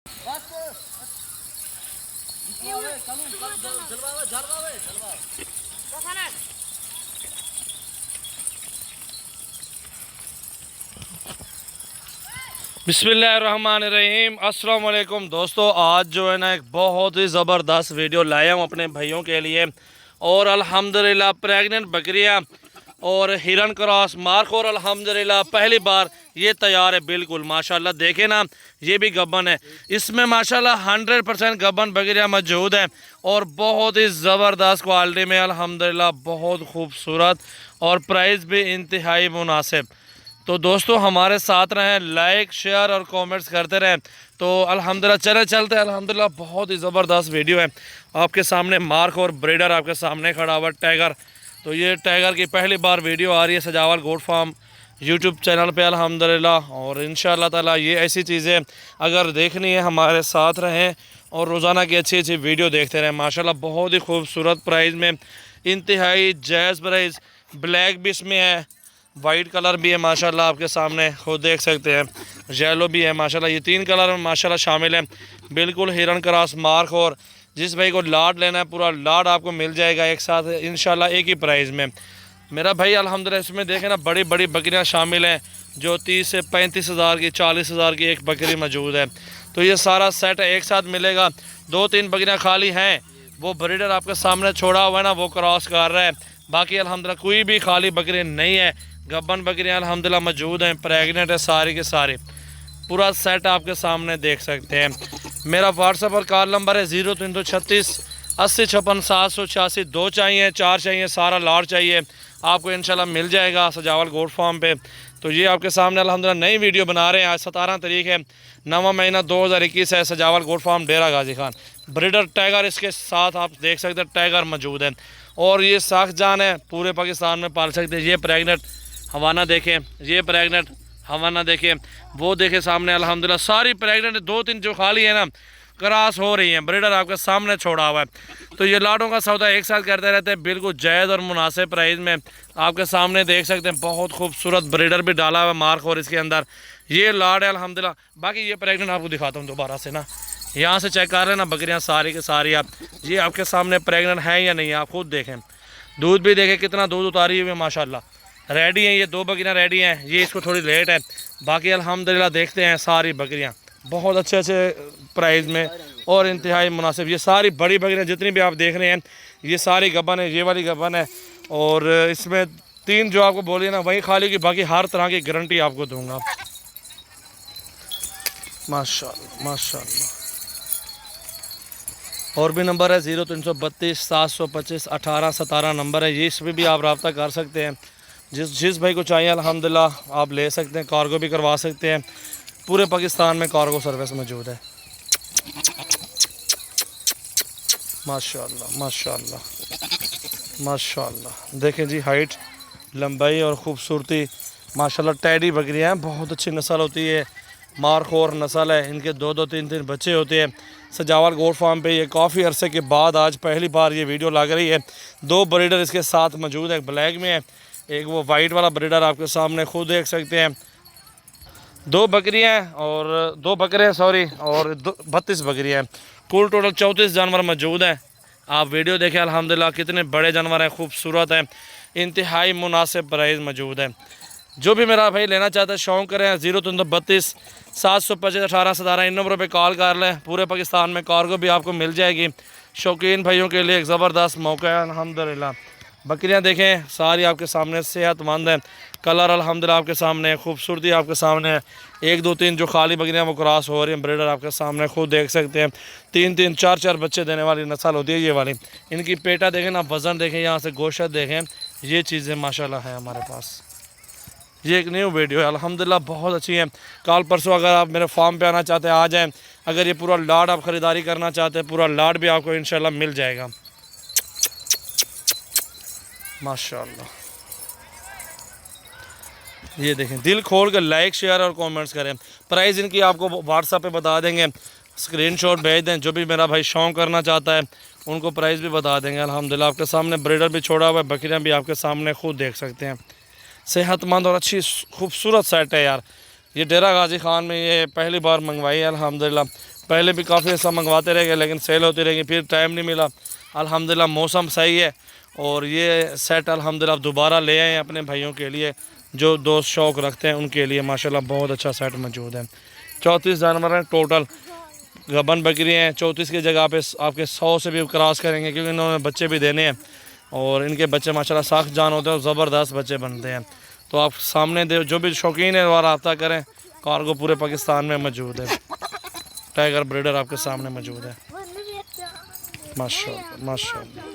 बिस्मिल्लाहिर्रहमानिर्रहीम। अस्सलाम वालेकुम दोस्तों, आज जो है ना एक बहुत ही ज़बरदस्त वीडियो लाया हूँ अपने भाइयों के लिए। और अल्हम्दुलिल्लाह प्रेग्नेंट बकरियाँ और हिरन क्रॉस मार्क और अल्हम्दुलिल्लाह पहली बार ये तैयार है बिल्कुल माशाल्लाह। देखे ना, ये भी गब्बन है, इसमें माशाल्लाह 100% गब्बन बकरियाँ मौजूद हैं और बहुत ही ज़बरदस्त क्वालिटी में अल्हम्दुलिल्लाह, बहुत खूबसूरत और प्राइस भी इंतहाई मुनासिब। तो दोस्तों हमारे साथ रहें, लाइक शेयर और कमेंट्स करते रहें। तो अल्हम्दुलिल्लाह चलते हैं। अल्हम्दुलिल्लाह बहुत ही ज़बरदस्त वीडियो है आपके सामने। मार्क और ब्रीडर आपके सामने खड़ा हुआ टाइगर। तो ये टाइगर की पहली बार वीडियो आ रही है सजावल गोट फार्म यूट्यूब चैनल पे अल्हम्दुलिल्लाह। और इंशाअल्लाह ताला ये ऐसी चीज़ें अगर देखनी है हमारे साथ रहें और रोज़ाना की अच्छी अच्छी वीडियो देखते रहें। माशाल्लाह बहुत ही खूबसूरत प्राइस में, इंतहाई जायज़ प्राइस। ब्लैक भी इसमें है, वाइट कलर भी है माशाल्लाह, आपके सामने खुद देख सकते हैं। येलो भी है माशाल्लाह, ये 3 कलर में माशाल्लाह शामिल हैं। बिल्कुल हिरन क्रॉस मार्क। और जिस भाई को लाड लेना है पूरा लाड आपको मिल जाएगा एक साथ इंशाल्लाह एक ही प्राइस में। मेरा भाई अल्हम्दुलिल्लाह इसमें देखें ना, बड़ी बड़ी बकरियां शामिल हैं जो 30 से 35 हज़ार की, 40 हज़ार की एक बकरी मौजूद है। तो ये सारा सेट एक साथ मिलेगा। 2-3 बकरियाँ खाली हैं, वो ब्रीडर आपके सामने छोड़ा हुआ है ना, वो क्रॉस कर रहा है। बाकी अल्हम्दुलिल्लाह कोई भी खाली बकरी नहीं है। गब्बन बकरियाँ अल्हम्दुलिल्लाह मौजूद हैं, प्रेग्नेंट है सारी के सारे। पूरा सेट आपके सामने देख सकते हैं। मेरा व्हाट्सएप और कॉल नंबर है 0336 80 56 786। 2 चाहिए, 4 चाहिए, सारा लाट चाहिए, आपको इंशाल्लाह मिल जाएगा सजावल गोट फार्म पे। तो ये आपके सामने अल्हम्दुलिल्लाह नई वीडियो बना रहे हैं। आज 17 तारीख है, 9वां महीना 2021 है। सजावल गोट फार्म डेरा गाजी खान। ब्रीडर टाइगर इसके साथ आप देख सकते हैं, टाइगर मौजूद है। और ये साख जान है, पूरे पाकिस्तान में पाल सकते हैं। ये प्रेगनेंट हवाना देखें, ये प्रेग्नेंट हवाना देखें, वो देखें सामने अल्हम्दुलिल्लाह सारी प्रेग्नेंट। 2-3 जो खाली है ना क्रॉस हो रही हैं, ब्रीडर आपके सामने छोड़ा हुआ है। तो ये लाडों का सौदा एक साथ करते रहते हैं बिल्कुल जायज़ और मुनासिब प्राइस में। आपके सामने देख सकते हैं, बहुत खूबसूरत ब्रीडर भी डाला हुआ है मार्क। और इसके अंदर ये लाड है अल्हम्दुलिल्लाह। बाकी ये प्रेग्नेंट आपको दिखाता हूँ दोबारा से ना, यहाँ से चेक कर रहे हैं ना बकरियाँ सारी के सारी। आप ये आपके सामने प्रेग्नेंट है या नहीं है, आप खुद देखें। दूध भी देखें कितना दूध उतारी हुई है माशाल्लाह। रेडी हैं ये 2 बकरियाँ रेडी हैं। ये इसको थोड़ी लेट है, बाकी अल्हम्दुलिल्लाह देखते हैं सारी बकरियाँ बहुत अच्छे अच्छे प्राइस में और इंतहाई मुनासिब। ये सारी बड़ी बकरियाँ जितनी भी आप देख रहे हैं ये सारी गब्बन है, ये वाली गब्बन है। और इसमें 3 जो आपको बोलिए ना वही खाली की, बाकी हर तरह की गारंटी आपको दूंगा माशाल्लाह माशाल्लाह। और भी नंबर है 0332 725 18 17 नंबर है, ये इस पर भी आप रब्ता कर सकते हैं। जिस भाई को चाहिए अल्हम्दुलिल्लाह आप ले सकते हैं, कार्गो भी करवा सकते हैं। पूरे पाकिस्तान में कार्गो सर्विस मौजूद है माशाल्लाह माशाल्लाह माशाल्लाह। देखें जी हाइट, लंबाई और ख़ूबसूरती माशाल्लाह। टैडी बकरियाँ हैं, बहुत अच्छी नस्ल होती है, मारखोर नस्ल है। इनके 2-2 3-3 बच्चे होते हैं सजावल गोट फार्म पे। ये काफ़ी अरसे के बाद आज पहली बार ये वीडियो लग रही है। 2 ब्रीडर इसके साथ मौजूद है, ब्लैक में है, एक वो वाइट वाला ब्रीडर आपके सामने खुद देख सकते हैं। 2 बकरियाँ हैं और 2 बकरे सॉरी, और 32 बकरियाँ हैं। कुल टोटल 34 जानवर मौजूद हैं। आप वीडियो देखें अल्हम्दुलिल्लाह कितने बड़े जानवर हैं, खूबसूरत हैं, इंतहाई मुनासिब प्राइस मौजूद है। जो भी मेरा भाई लेना चाहता है शौक़ करें, 0332 725 18 17 इन नंबरों पे कॉल कर लें। पूरे पाकिस्तान में कार्गो भी आपको मिल जाएगी। शौकीन भाइयों के लिए एक ज़बरदस्त मौका है अल्हम्दुलिल्लाह। बकरियां देखें सारी आपके सामने सेहतमंद हैं, कलर अल्हम्दुलिल्लाह आपके सामने, खूबसूरती आपके सामने। 1 2 3 जो खाली बकरियां वो क्रॉस हो रही हैं, ब्रीडर आपके सामने खुद देख सकते हैं। 3-3 4-4 बच्चे देने वाली नस्ल होती है ये वाली। इनकी पेटा देखें ना, वज़न देखें, यहाँ से गोश्त देखें, ये चीज़ें माशाल्लाह है हमारे पास। ये एक न्यू वीडियो है अल्हम्दुलिल्लाह, बहुत अच्छी है। कल परसों अगर आप मेरे फार्म पे आना चाहते हैं आ जाएं। अगर ये पूरा लाड आप ख़रीदारी करना चाहते हैं, पूरा लाड भी आपको इंशाल्लाह मिल जाएगा माशाल्लाह। ये देखें, दिल खोल कर लाइक शेयर और कमेंट्स करें। प्राइस इनकी आपको व्हाट्सएप पे बता देंगे, स्क्रीनशॉट भेज दें। जो भी मेरा भाई शौक़ करना चाहता है उनको प्राइस भी बता देंगे अल्हम्दुलिल्लाह। आपके सामने ब्रीडर भी छोड़ा हुआ है, बकरियाँ भी आपके सामने खुद देख सकते हैं। सेहतमंद और अच्छी खूबसूरत सेट है यार। ये डेरा गाजी खान में ये पहली बार मंगवाई है अल्हम्दुलिल्लाह। पहले भी काफ़ी ऐसा मंगवाते रह गए, लेकिन सेल होती रहेगी, फिर टाइम नहीं मिला। अल्हम्दुलिल्लाह मौसम सही है और ये सेट अल्हम्दुलिल्लाह दोबारा ले आए अपने भाइयों के लिए जो दोस्त शौक़ रखते हैं, उनके लिए माशाल्लाह बहुत अच्छा सेट मौजूद है। 34 जानवर हैं टोटल, गबन बकरी हैं। 34 की जगह पे आपके 100 से भी क्रॉस करेंगे, क्योंकि इन्होंने बच्चे भी देने हैं और इनके बच्चे माशाल्लाह सख्त जान होते हैं और ज़बरदस्त बच्चे बनते हैं। तो आप सामने दे, जो भी शौकीन है वह रब्ता करें। कार्गो पूरे पाकिस्तान में मौजूद है। टाइगर ब्रीडर आपके सामने मौजूद है। माशाल्लाह माशाल्लाह।